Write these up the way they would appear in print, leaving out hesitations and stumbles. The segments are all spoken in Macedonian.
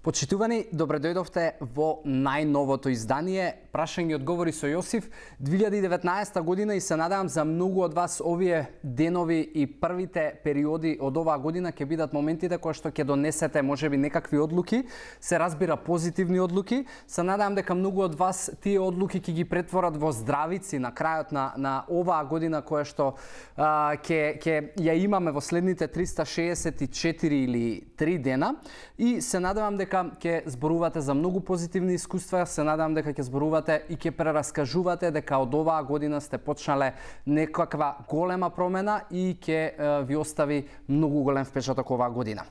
Почитувани, добре дојдовте во најновото издание Прашање и одговори со Јосиф 2019 година и се надевам за многу од вас овие денови и првите периоди од оваа година ќе бидат моментите кои што ќе донесете можеби некакви одлуки, се разбира позитивни одлуки. Се надевам дека многу од вас тие одлуки ќе ги претворат во здравици на крајот на оваа година која што ќе ја имаме во следните 364 или 3 дена и се надевам дека ќе зборувате за многу позитивни искуства, се надам дека ќе зборувате и ќе прераскажувате дека од оваа година сте почнале некаква голема промена и ќе ви остави многу голем впечаток оваа година.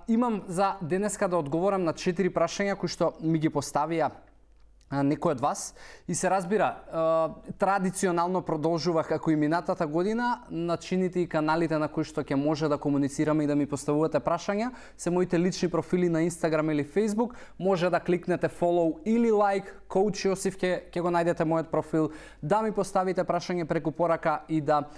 Имам за денеска да одговорам на 4 прашања кои што ми ги поставија некој од вас и се разбира, традиционално продолжувах како и минатата година, начините и каналите на кои што ќе може да комуницираме и да ми поставувате прашања се моите лични профили на Instagram или Facebook, може да кликнете follow или like, Коуч Јосиф ќе го најдете мојот профил, да ми поставите прашање преку порака и да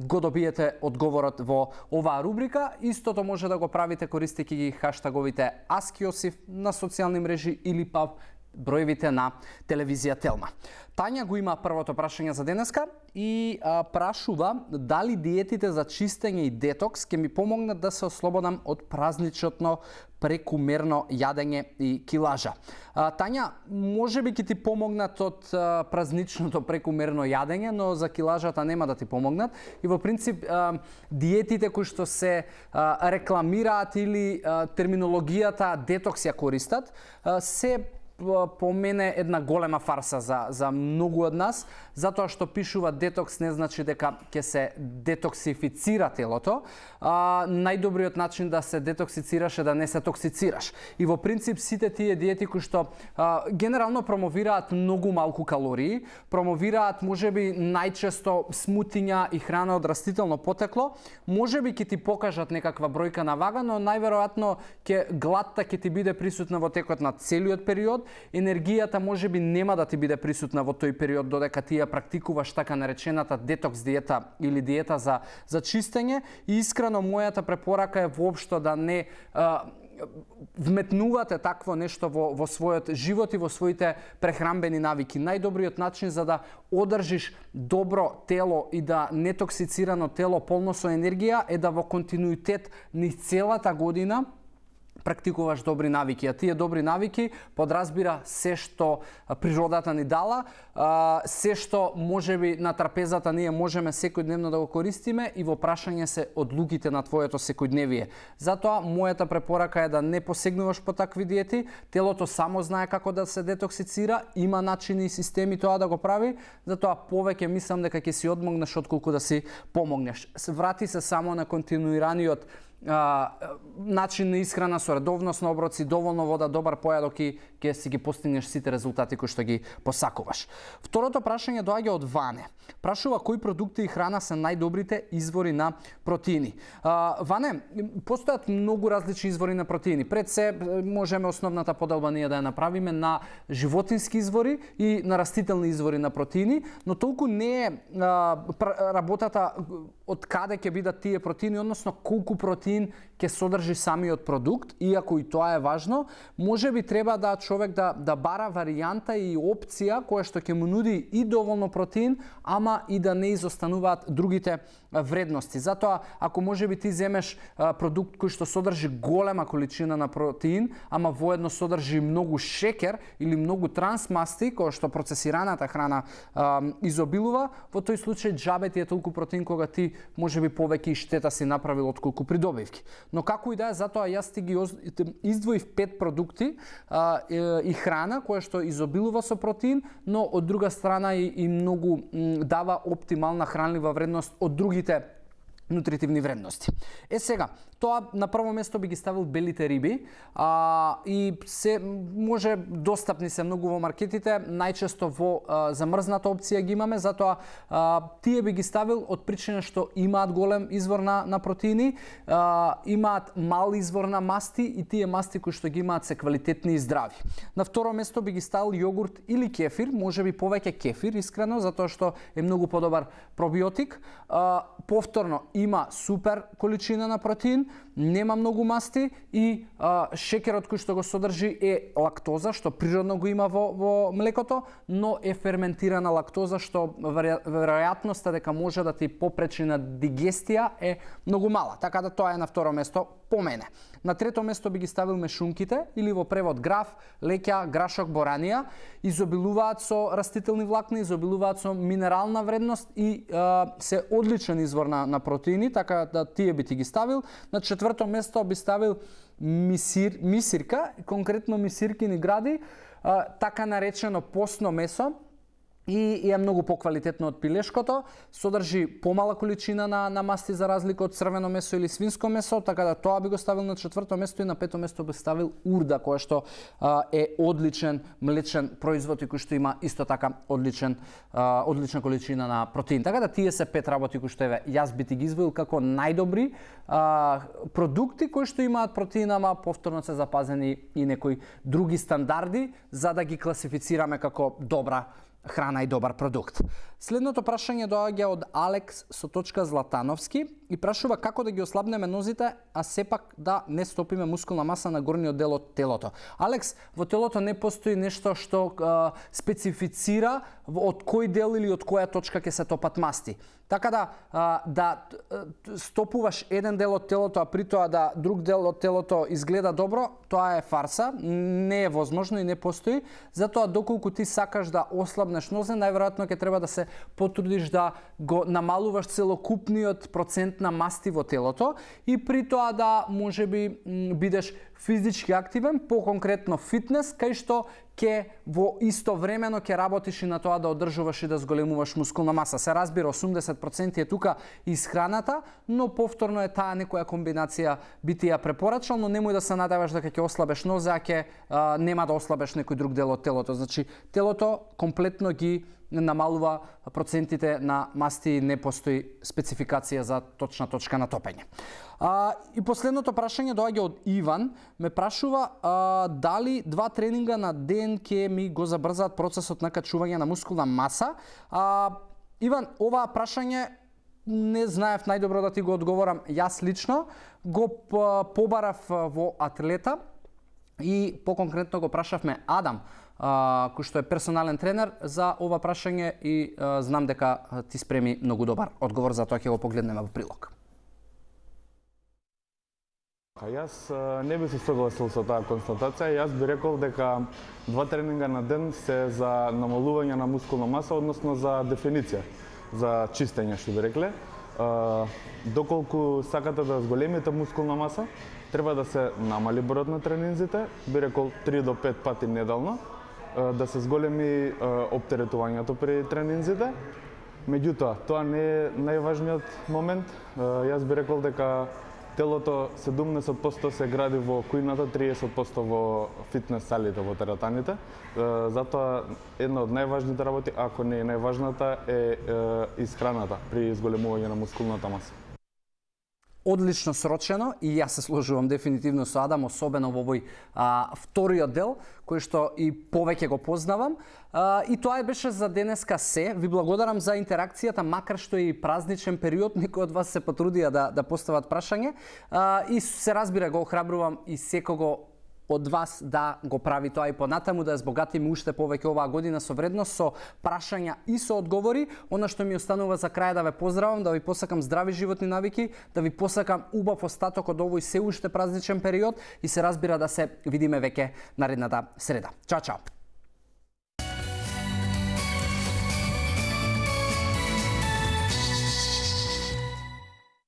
го добиете одговорот во оваа рубрика. Истото може да го правите користејќи ги хаштаговите Ask Јосиф на социјални мрежи или па броевите на телевизија Телма. Тања го има првото прашање за денеска и прашува дали диетите за чистење и детокс ќе ми помогнат да се ослободам од празничното прекумерно јадење и килажа. Тања, може би ќе ти помогнат од празничното прекумерно јадење, но за килажата нема да ти помогнат. И во принцип диетите кои што се рекламираат или терминологијата детокс ја користат, се по мене една голема фарса за многу од нас, затоа што пишува детокс не значи дека ќе се детоксифицира телото. Најдобриот начин да се детоксицираш е да не се токсицираш. И во принцип сите тие диети кои што генерално промовираат многу малку калории, промовираат можеби најчесто смутиња и храна од растително потекло, можеби ќе ти покажат некаква бројка на вага, но најверојатно гладта ќе ти биде присутна во текот на целиот период. Енергијата можеби нема да ти биде присутна во тој период додека ти ја практикуваш така наречената детокс диета или диета за чистење. И искрено мојата препорака е воопшто да не вметнувате такво нешто во својот живот и во своите прехранбени навики. Најдобриот начин за да одржиш добро тело и да нетоксицирано тело полно со енергија е да во континуитет низ целата година практикуваш добри навики, а тие добри навики подразбира се што природата ни дала, се што можеби на трапезата ние можеме секојдневно да го користиме и во прашање се одлуките на твоето секојдневие. Затоа мојата препорака е да не посегнуваш по такви диети, телото само знае како да се детоксицира, има начини и системи тоа да го прави, затоа повеќе мислам дека ќе си одмогнеш отколку да си помогнеш. Врати се само на континуираниот начин на исхрана со редовност на оброци, доволно вода, добар појадок и ќе си ги постигнеш сите резултати кои што ги посакуваш. Второто прашање доаѓа од Ване. Прашува кои продукти и храна се најдобрите извори на протеини. Ване, постојат многу различни извори на протеини. Пред се можеме основната поделба ние да ја направиме на животински извори и на растителни извори на протеини, но толку не е работата од каде ќе бидат тие протеини, односно колку протеин ќе содржи самиот продукт, иако и тоа е важно, можеби треба да човек да бара варијанта и опција која што ќе му нуди и доволно протеин, ама и да не изостануваат другите вредности. Затоа, ако можеби ти земеш продукт кој што содржи голема количина на протеин, ама воедно содржи многу шекер или многу трансмасти, која што процесираната храна изобилува, во тој случај џабе ти е толку протеин кога ти можеби повеќе и штета си направил отколку придобивки. Но како и да е, затоа јас ти ги издвоив 5 продукти и храна која што изобилува со протеин, но од друга страна и многу дава оптимална хранлива вредност од другите нутритивни вредности. Сега, тоа на прво место би ги ставил белите риби и се може достапни се многу во маркетите, најчесто во замрзната опција ги имаме, затоа тие би ги ставил од причина што имаат голем извор на протеини, имаат мал извор на масти и тие масти кои што ги имаат се квалитетни и здрави. На второ место би ги ставил јогурт или кефир, можеби повеќе кефир искрено, затоа што е многу подобар пробиотик. Повторно има супер количина на протеин, нема многу масти и шеќерот кој што го содржи е лактоза, што природно го има во млекото, но е ферментирана лактоза, што веројатноста дека може да ти попречи на дигестија е многу мала. Така да тоа е на второ место по мене. На трето место би ги ставил мешунките или во превод граф, леќа, грашок, боранија. Изобилуваат со растителни влакни, изобилуваат со минерална вредност и се одличен извор на протеини, така да тие би ти ги ставил. На четврто место би ставил мисирка, конкретно мисиркини гради, така наречено постно месо, и е многу поквалитетно од пилешкото, содржи помала количина на масти за разлика од црвено месо или свинско месо, така да тоа би го ставил на четврто место и на пето место би ставил урда, која што е одличен млечен производ и кој што има исто така одлична количина на протеин. Така да тие се 5 работи кои што јас би ти ги извоил како најдобри продукти кои што имаат протеин, ама повторно се запазени и некои други стандарди за да ги класифицираме како добра храна и добар продукт. Следното прашање доаѓа од Алекс со точка Златановски и прашува како да ги ослабнеме нозите, а сепак да не стопиме мускулна маса на горниот дел од телото. Алекс, во телото не постои нешто што специфицира од кој дел или од која точка ќе се топат масти. Така да стопуваш еден дел од телото, а при тоа да друг дел од телото изгледа добро, тоа е фарса, не е возможно и не постои. Затоа доколку ти сакаш да ослабнеш нозе, најверојатно ќе треба да се потрудиш да го намалуваш целокупниот процент на масти во телото и при тоа да можеби бидеш физички активен, по-конкретно фитнес, кај што ќе во истовремено ќе работиш и на тоа да одржуваш и да зголемуваш мускулна маса. Се разбира, 80% е тука исхраната, но повторно е таа некоја комбинација би ти ја препорачал, но немој да се надеваш дека ќе ослабеш нозе, а ќе нема да ослабеш некој друг дел од телото. Значи, телото комплетно ги намалува процентите на масти и не постои спецификација за точна точка на топење. И последното прашање доаѓа од Иван. Ме прашува дали 2 тренинга на ден ќе ми го забрзаат процесот на качување на мускулна маса. Иван, ова прашање не знаев најдобро да ти го одговорам јас лично. Го побарав во Атлета и по-конкретно го прашавме Адам, кој што е персонален тренер за ова прашање и знам дека ти спреми многу добар одговор, за тоа ќе го погледнеме во прилог. Јас не би се согласил со таа констатација. Јас би рекол дека 2 тренинга на ден се за намалување на мускулна маса, односно за дефиниција, за чистење, што би рекле. Доколку сакате да зголемите мускулна маса, треба да се намали бројот на тренинзите, би рекол 3 до 5 пати неделно, да се зголеми оптеретувањето при тренинзите. Меѓутоа, тоа не е најважниот момент. Јас би рекол дека телото 70% се гради во кујната, 30% во фитнес салите, во теретаните. Затоа една од најважните работи, ако не е најважната, е исхраната при зголемување на мускулната маса. Одлично срочено и јас се сложувам дефинитивно со Адам, особено во овој вториот дел, кој што и повеќе го познавам. И тоа беше за денеска се. Ви благодарам за интеракцијата, макар што и празничен период, некои од вас се потрудија да постават прашање. И се разбира, го охрабрувам и секого од вас да го прави тоа и понатаму, да ја збогатиме уште повеќе оваа година со вредност, со прашања и со одговори. Она што ми останува за крај да ве поздравам, да ви посакам здрави животни навики, да ви посакам убав остаток од овој се уште празничен период и се разбира да се видиме веќе наредната среда. Чао, чао!